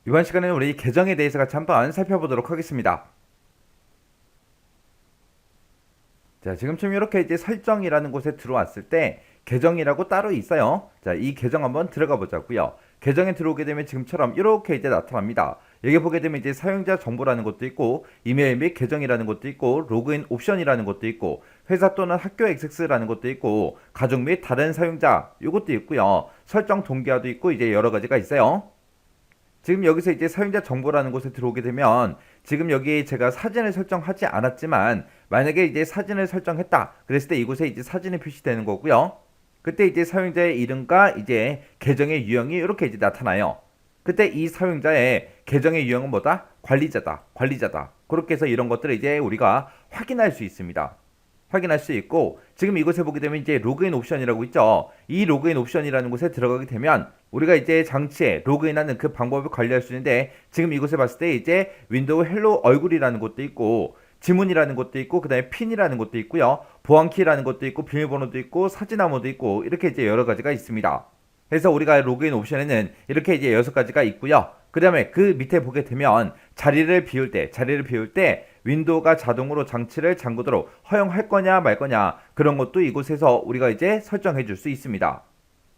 이번 시간에는 우리 계정에 대해서 같이 한번 살펴보도록 하겠습니다. 자, 지금쯤 이렇게 이제 설정이라는 곳에 들어왔을 때 계정이라고 따로 있어요. 자, 이 계정 한번 들어가 보자고요. 계정에 들어오게 되면 지금처럼 이렇게 이제 나타납니다. 여기 보게 되면 이제 사용자 정보라는 것도 있고, 이메일 및 계정이라는 것도 있고, 로그인 옵션이라는 것도 있고, 회사 또는 학교 액세스라는 것도 있고, 가족 및 다른 사용자 이것도 있고요. 설정 동기화도 있고, 이제 여러 가지가 있어요. 지금 여기서 이제 사용자 정보라는 곳에 들어오게 되면 지금 여기 제가 사진을 설정하지 않았지만 만약에 이제 사진을 설정했다 그랬을 때 이곳에 이제 사진이 표시되는 거고요. 그때 이제 사용자의 이름과 이제 계정의 유형이 이렇게 이제 나타나요. 그때 이 사용자의 계정의 유형은 뭐다? 관리자다. 그렇게 해서 이런 것들을 이제 우리가 확인할 수 있습니다. 확인할 수 있고, 지금 이곳에 보게 되면 이제 로그인 옵션이라고 있죠. 이 로그인 옵션이라는 곳에 들어가게 되면 우리가 이제 장치에 로그인하는 그 방법을 관리할 수 있는데, 지금 이곳에 봤을 때 이제 윈도우 헬로 얼굴이라는 것도 있고, 지문이라는 것도 있고, 그 다음에 핀이라는 것도 있고요, 보안키라는 것도 있고, 비밀번호도 있고, 사진 암호도 있고, 이렇게 이제 여러 가지가 있습니다. 그래서 우리가 로그인 옵션에는 이렇게 이제 6가지가 있고요. 그 다음에 그 밑에 보게 되면 자리를 비울 때 윈도우가 자동으로 장치를 잠그도록 허용할 거냐 말 거냐, 그런 것도 이곳에서 우리가 이제 설정해 줄 수 있습니다.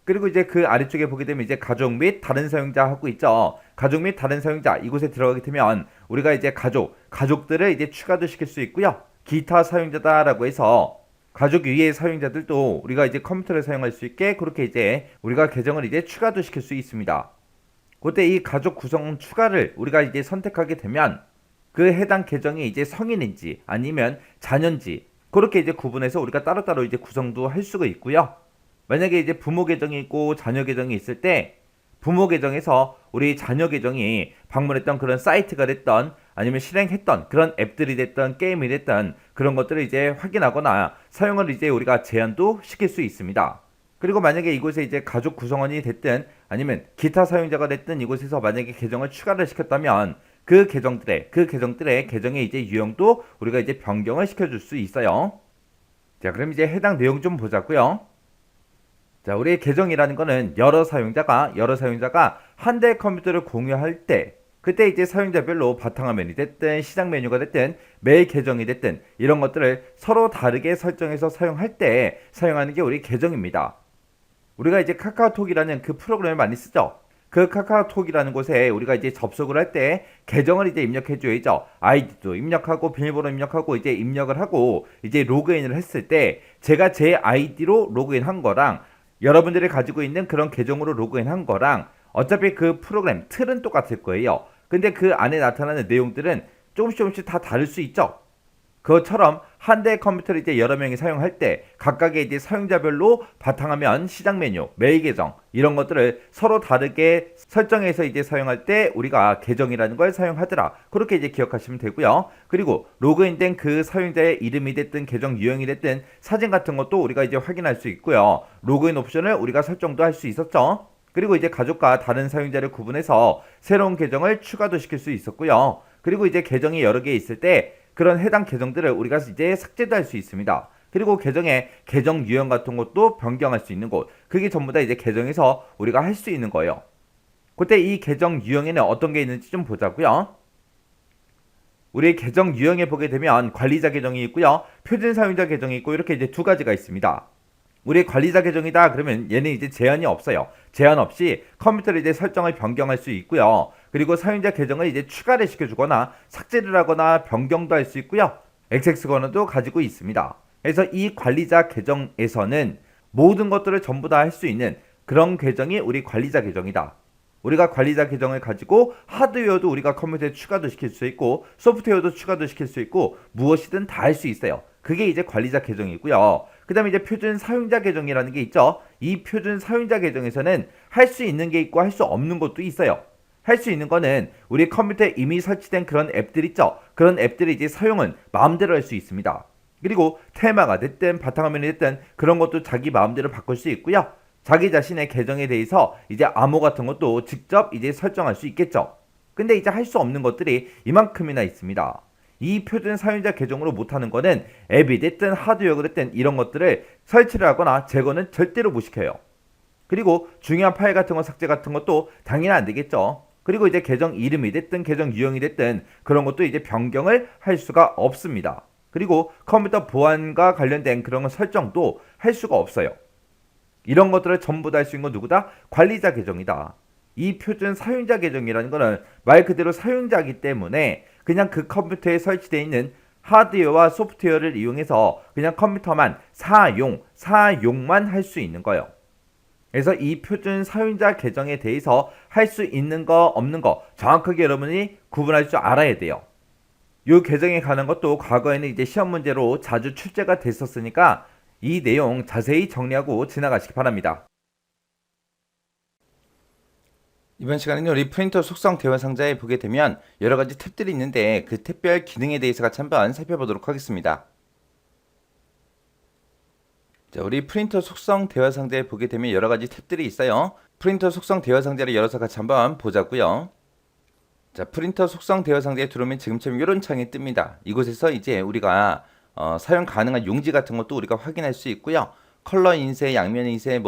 그리고 이제 그 아래쪽에 보게 되면 이제 가족 및 다른 사용자 하고 있죠. 가족 및 다른 사용자 이곳에 들어가게 되면 우리가 이제 가족들을 이제 추가도 시킬 수 있고요. 기타 사용자다라고 해서 가족 위의 사용자들도 우리가 이제 컴퓨터를 사용할 수 있게 그렇게 이제 우리가 계정을 이제 추가도 시킬 수 있습니다. 그때 이 가족 구성 추가를 우리가 이제 선택하게 되면 그 해당 계정이 이제 성인인지 아니면 자녀인지 그렇게 이제 구분해서 우리가 따로따로 이제 구성도 할 수가 있고요. 만약에 이제 부모 계정이 있고 자녀 계정이 있을 때 부모 계정에서 우리 자녀 계정이 방문했던 그런 사이트가 됐던 아니면 실행했던 그런 앱들이 됐던 게임이 됐던 그런 것들을 이제 확인하거나 사용을 이제 우리가 제한도 시킬 수 있습니다. 그리고 만약에 이곳에 이제 가족 구성원이 됐든 아니면 기타 사용자가 됐든 이곳에서 만약에 계정을 추가를 시켰다면 그 계정들의 계정의 이제 유형도 우리가 이제 변경을 시켜줄 수 있어요. 자, 그럼 이제 해당 내용 좀 보자고요. 자, 우리의 계정이라는 거는 여러 사용자가 한 대의 컴퓨터를 공유할 때 그때 이제 사용자별로 바탕화면이 됐든 시작 메뉴가 됐든 메일 계정이 됐든 이런 것들을 서로 다르게 설정해서 사용할 때 사용하는 게 우리 계정입니다. 우리가 이제 카카오톡이라는 그 프로그램을 많이 쓰죠. 그 카카오톡이라는 곳에 우리가 이제 접속을 할 때 계정을 이제 입력해 줘야죠. 아이디도 입력하고 비밀번호 입력하고 이제 입력을 하고 이제 로그인을 했을 때 제가 제 아이디로 로그인한 거랑 여러분들이 가지고 있는 그런 계정으로 로그인한 거랑 어차피 그 프로그램 틀은 똑같을 거예요. 근데 그 안에 나타나는 내용들은 조금씩 다 다를 수 있죠. 그것처럼 한 대의 컴퓨터를 이제 여러 명이 사용할 때 각각의 이제 사용자별로 바탕화면, 시작 메뉴, 메일 계정 이런 것들을 서로 다르게 설정해서 이제 사용할 때 우리가 계정이라는 걸 사용하더라. 그렇게 이제 기억하시면 되고요. 그리고 로그인된 그 사용자의 이름이 됐든 계정 유형이 됐든 사진 같은 것도 우리가 이제 확인할 수 있고요. 로그인 옵션을 우리가 설정도 할 수 있었죠. 그리고 이제 가족과 다른 사용자를 구분해서 새로운 계정을 추가도 시킬 수 있었고요. 그리고 이제 계정이 여러 개 있을 때 그런 해당 계정들을 우리가 이제 삭제도 할 수 있습니다. 그리고 계정의 계정 유형 같은 것도 변경할 수 있는 곳. 그게 전부 다 이제 계정에서 우리가 할 수 있는 거예요. 그때 이 계정 유형에는 어떤 게 있는지 좀 보자고요. 우리 계정 유형에 보게 되면 관리자 계정이 있고요. 표준 사용자 계정이 있고 이렇게 이제 2가지가 있습니다. 우리 관리자 계정이다 그러면 얘는 이제 제한이 없어요. 제한 없이 컴퓨터를 이제 설정을 변경할 수 있고요. 그리고 사용자 계정을 이제 추가를 시켜주거나 삭제를 하거나 변경도 할 수 있고요. 액세스 권한도 가지고 있습니다. 그래서 이 관리자 계정에서는 모든 것들을 전부 다 할 수 있는 그런 계정이 우리 관리자 계정이다. 우리가 관리자 계정을 가지고 하드웨어도 우리가 컴퓨터에 추가도 시킬 수 있고 소프트웨어도 추가도 시킬 수 있고 무엇이든 다 할 수 있어요. 그게 이제 관리자 계정이고요. 그 다음에 이제 표준 사용자 계정이라는 게 있죠. 이 표준 사용자 계정에서는 할 수 있는 게 있고 할 수 없는 것도 있어요. 할 수 있는 거는 우리 컴퓨터에 이미 설치된 그런 앱들 있죠. 그런 앱들이 이제 사용은 마음대로 할 수 있습니다. 그리고 테마가 됐든 바탕화면이 됐든 그런 것도 자기 마음대로 바꿀 수 있고요. 자기 자신의 계정에 대해서 이제 암호 같은 것도 직접 이제 설정할 수 있겠죠. 근데 이제 할 수 없는 것들이 이만큼이나 있습니다. 이 표준 사용자 계정으로 못하는 거는 앱이 됐든 하드웨어가 됐든 이런 것들을 설치를 하거나 제거는 절대로 못 시켜요. 그리고 중요한 파일 같은 거 삭제 같은 것도 당연히 안 되겠죠. 그리고 이제 계정 이름이 됐든 계정 유형이 됐든 그런 것도 이제 변경을 할 수가 없습니다. 그리고 컴퓨터 보안과 관련된 그런 설정도 할 수가 없어요. 이런 것들을 전부 다 할 수 있는 건 누구다? 관리자 계정이다. 이 표준 사용자 계정이라는 거는 말 그대로 사용자이기 때문에 그냥 그 컴퓨터에 설치되어 있는 하드웨어와 소프트웨어를 이용해서 그냥 컴퓨터만 사용만 할 수 있는 거예요. 그래서 이 표준 사용자 계정에 대해서 할 수 있는 거 없는 거 정확하게 여러분이 구분할 줄 알아야 돼요. 이 계정에 관한 것도 과거에는 이제 시험 문제로 자주 출제가 됐었으니까 이 내용 자세히 정리하고 지나가시기 바랍니다. 이번 시간에는 우리 프린터 속성 대화 상자에 보게 되면 여러 가지 탭들이 있는데 그 탭별 기능에 대해서 같이 한번 살펴보도록 하겠습니다. 자, 우리 프린터 속성 대화 상자에 보게 되면 여러 가지 탭들이 있어요. 프린터 속성 대화 상자를 열어서 같이 한번 보자고요. 자, 프린터 속성 대화 상자에 들어오면 지금처럼 이런 창이 뜹니다. 이곳에서 이제 우리가 사용 가능한 용지 같은 것도 우리가 확인할 수 있고요. 컬러 인쇄, 양면 인쇄,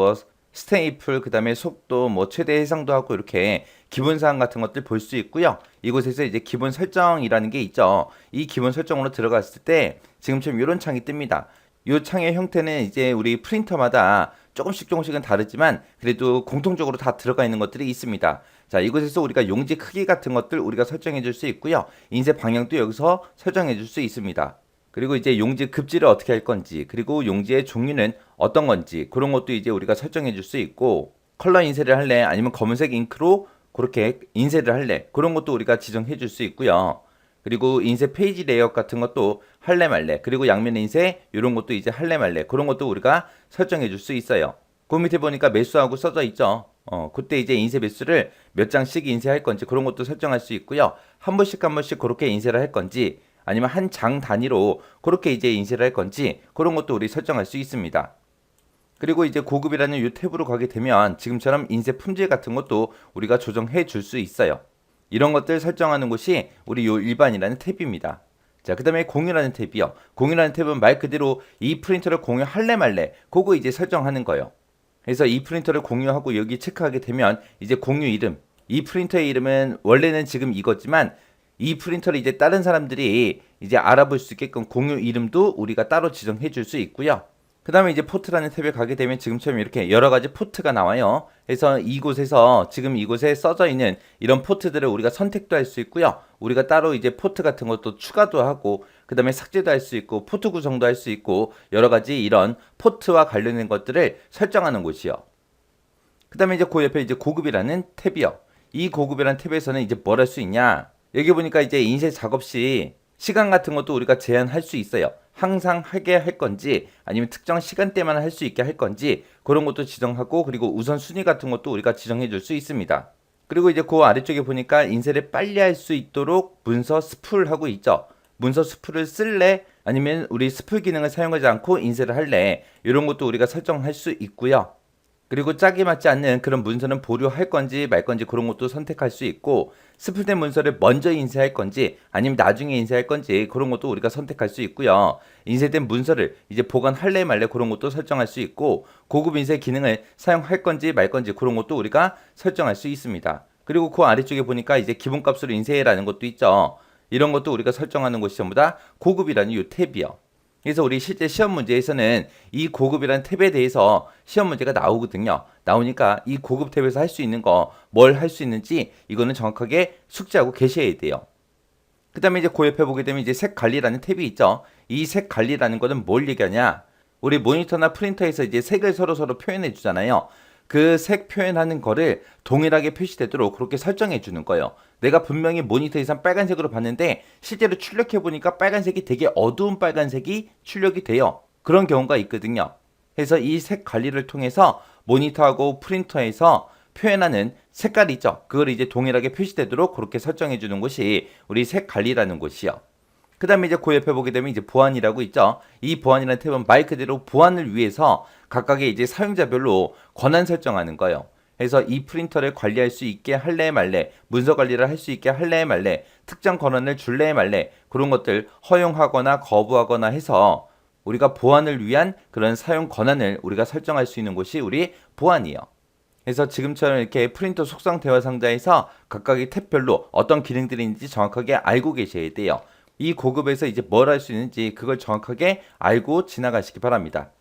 스테이플, 그 다음에 속도, 최대 해상도 하고 이렇게 기본 사항 같은 것들 볼 수 있고요. 이곳에서 이제 기본 설정이라는 게 있죠. 이 기본 설정으로 들어갔을 때 지금처럼 이런 창이 뜹니다. 이 창의 형태는 이제 우리 프린터마다 조금씩은 다르지만 그래도 공통적으로 다 들어가 있는 것들이 있습니다. 자, 이곳에서 우리가 용지 크기 같은 것들 우리가 설정해 줄 수 있고요. 인쇄 방향도 여기서 설정해 줄 수 있습니다. 그리고 이제 용지 급지를 어떻게 할 건지, 그리고 용지의 종류는 어떤 건지 그런 것도 이제 우리가 설정해 줄 수 있고, 컬러 인쇄를 할래 아니면 검은색 잉크로 그렇게 인쇄를 할래 그런 것도 우리가 지정해 줄 수 있고요. 그리고 인쇄 페이지 레이아웃 같은 것도 할래 말래, 그리고 양면 인쇄 이런 것도 이제 할래 말래 그런 것도 우리가 설정해 줄 수 있어요. 그 밑에 보니까 매수하고 써져 있죠. 그때 이제 인쇄 매수를 몇 장씩 인쇄할 건지 그런 것도 설정할 수 있고요. 한 번씩 그렇게 인쇄를 할 건지 아니면 한 장 단위로 그렇게 이제 인쇄를 할 건지 그런 것도 우리 설정할 수 있습니다. 그리고 이제 고급이라는 이 탭으로 가게 되면 지금처럼 인쇄 품질 같은 것도 우리가 조정해 줄 수 있어요. 이런 것들 설정하는 곳이 우리 요 일반이라는 탭입니다. 자, 그 다음에 공유라는 탭이요. 공유라는 탭은 말 그대로 이 프린터를 공유할래 말래 그거 이제 설정하는 거예요. 그래서 이 프린터를 공유하고 여기 체크하게 되면 이제 공유 이름, 이 프린터의 이름은 원래는 지금 이거지만 이 프린터를 이제 다른 사람들이 이제 알아볼 수 있게끔 공유 이름도 우리가 따로 지정해 줄 수 있고요. 그 다음에 이제 포트라는 탭에 가게 되면 지금처럼 이렇게 여러 가지 포트가 나와요. 그래서 이곳에서 지금 이곳에 써져 있는 이런 포트들을 우리가 선택도 할 수 있고요. 우리가 따로 이제 포트 같은 것도 추가도 하고, 그 다음에 삭제도 할 수 있고, 포트 구성도 할 수 있고, 여러 가지 이런 포트와 관련된 것들을 설정하는 곳이요. 그 다음에 이제 그 옆에 이제 고급이라는 탭이요. 이 고급이라는 탭에서는 이제 뭘 할 수 있냐? 여기 보니까 이제 인쇄 작업 시 시간 같은 것도 우리가 제한할 수 있어요. 항상 하게 할 건지 아니면 특정 시간대만 할 수 있게 할 건지 그런 것도 지정하고, 그리고 우선순위 같은 것도 우리가 지정해 줄 수 있습니다. 그리고 이제 그 아래쪽에 보니까 인쇄를 빨리 할 수 있도록 문서 스풀 하고 있죠. 문서 스풀을 쓸래 아니면 우리 스풀 기능을 사용하지 않고 인쇄를 할래 이런 것도 우리가 설정할 수 있고요. 그리고 짝이 맞지 않는 그런 문서는 보류할 건지 말 건지 그런 것도 선택할 수 있고, 스풀된 문서를 먼저 인쇄할 건지 아니면 나중에 인쇄할 건지 그런 것도 우리가 선택할 수 있고요. 인쇄된 문서를 이제 보관할래 말래 그런 것도 설정할 수 있고, 고급 인쇄 기능을 사용할 건지 말 건지 그런 것도 우리가 설정할 수 있습니다. 그리고 그 아래쪽에 보니까 이제 기본값으로 인쇄라는 것도 있죠. 이런 것도 우리가 설정하는 것이 전부 다 고급이라는 이 탭이요. 그래서 우리 실제 시험 문제에서는 이 고급이라는 탭에 대해서 시험 문제가 나오거든요. 나오니까 이 고급 탭에서 할 수 있는 거, 뭘 할 수 있는지 이거는 정확하게 숙지하고 계셔야 돼요. 그 다음에 이제 그 옆에 보게 되면 이제 색 관리라는 탭이 있죠. 이 색 관리라는 거는 뭘 얘기하냐? 우리 모니터나 프린터에서 이제 색을 서로 표현해 주잖아요. 그 색 표현하는 거를 동일하게 표시되도록 그렇게 설정해 주는 거예요. 내가 분명히 모니터에서 빨간색으로 봤는데 실제로 출력해 보니까 빨간색이 되게 어두운 빨간색이 출력이 돼요. 그런 경우가 있거든요. 그래서 이 색 관리를 통해서 모니터하고 프린터에서 표현하는 색깔이 있죠. 그걸 이제 동일하게 표시되도록 그렇게 설정해 주는 곳이 우리 색 관리라는 곳이요. 그 다음에 이제 그 옆에 보게 되면 이제 보안이라고 있죠. 이 보안이라는 탭은 말 그대로 보안을 위해서 각각의 이제 사용자별로 권한 설정하는 거예요. 그래서 이 프린터를 관리할 수 있게 할래 말래, 문서 관리를 할 수 있게 할래 말래, 특정 권한을 줄래 말래 그런 것들 허용하거나 거부하거나 해서 우리가 보안을 위한 그런 사용 권한을 우리가 설정할 수 있는 곳이 우리 보안이에요. 그래서 지금처럼 이렇게 프린터 속성 대화 상자에서 각각의 탭별로 어떤 기능들이 있는지 정확하게 알고 계셔야 돼요. 이 고급에서 이제 뭘 할 수 있는지 그걸 정확하게 알고 지나가시기 바랍니다.